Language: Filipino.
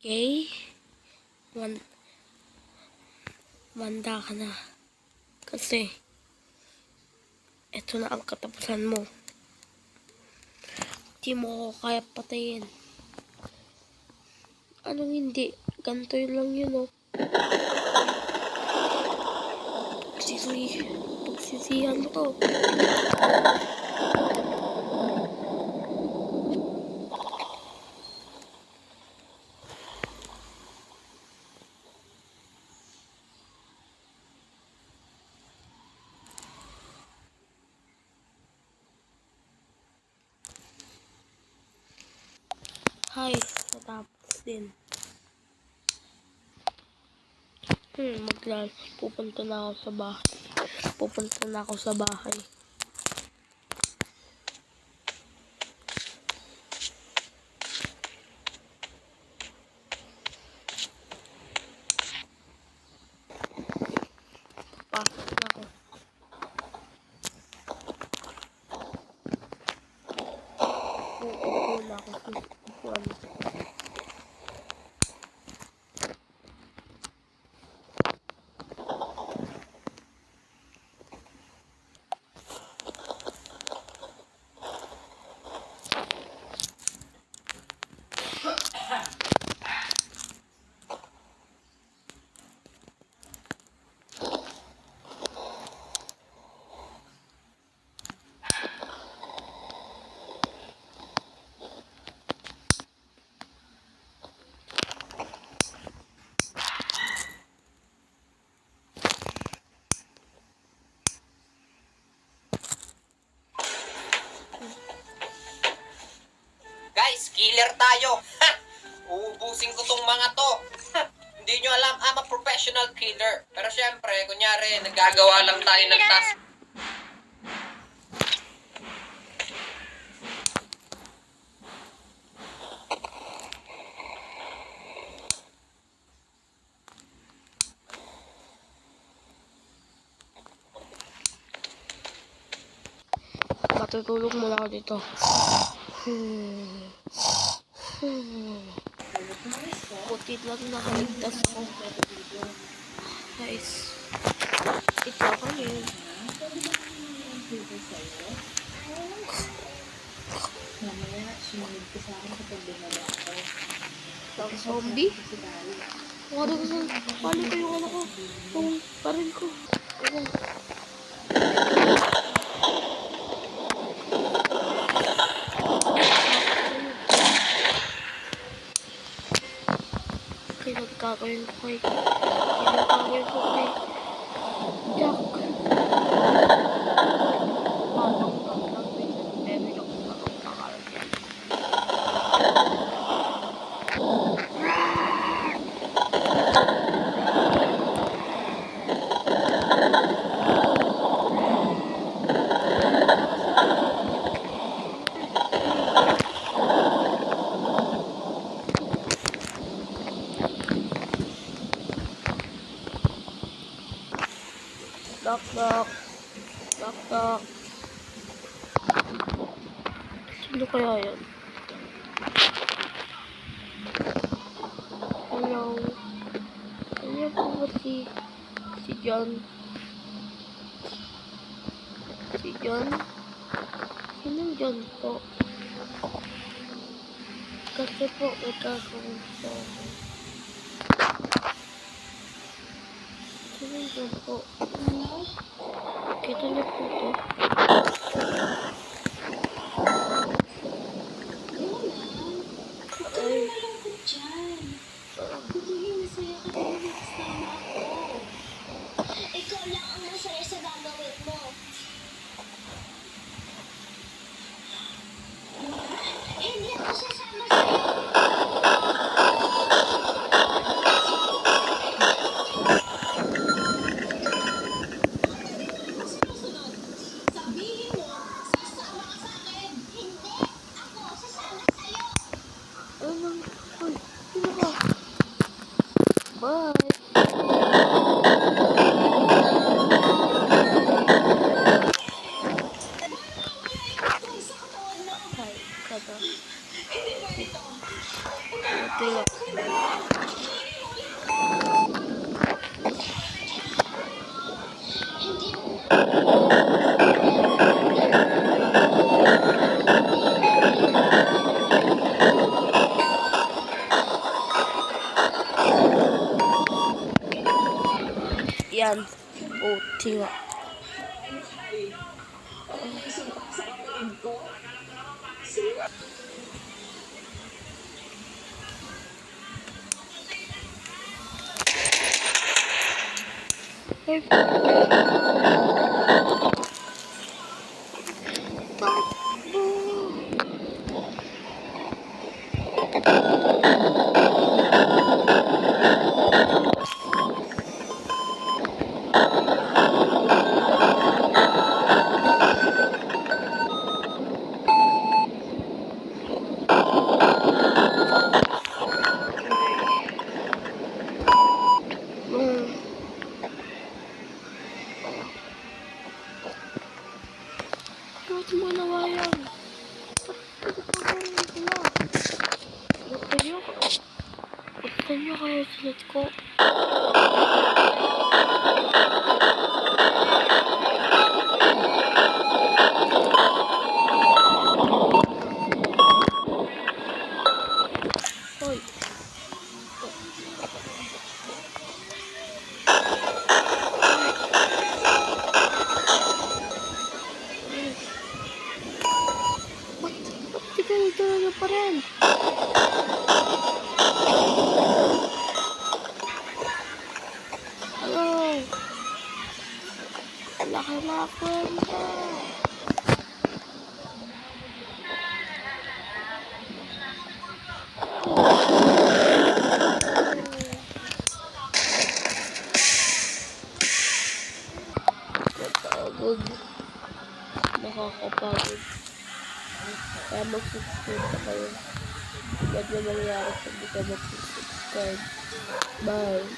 Okay? Manda ka na. Kasi, eto na ang katapusan mo. Di mo ako kaya patayin. Anong hindi? Ganito yun lang yun, oh. Pagsisihan ko. Hi, natapos din. Pupunta na ako sa bahay. Pupunta na ako sa bahay. Pasok na ako. Uupo na ako sa upuan. Guys, killer tayo. Ha! Uubusin ko tong mga to. Ha! Hindi nyo alam, I'm a professional killer. Pero syempre, kunyari, nagagawa lang tayo ng task. Matutulog muna ako dito. Buti lang nakaligtas ako. Guys, ito ako yun. Ang zombie? Paano ko yung ano ko? Yung paril ko. Ewan. Gagawin ko kay Jack. Knock, knock. Knock, knock. Sino kaya yan? Hello. Ano po ba si John? Si John? Sinong John po? Kasi po, nagkakaroon ako. Sinong John po? Kita niyo po ito. Ay. Ikaw lang ang masaya sa gagawin mo. Hindi ako sasama sa'yo. Sa yan. Buti nga. Bakit mo nawayan? Gusto nyo kayo sulit ko. Hoy. Ba't di ka nagtulog pa rin? Hello? Wala ka na kwenta. Napagod. Nakakapagod. Kaya mag-subscribe na kayo. Huwag na mangyari kung di ka mag-subscribe. Bye.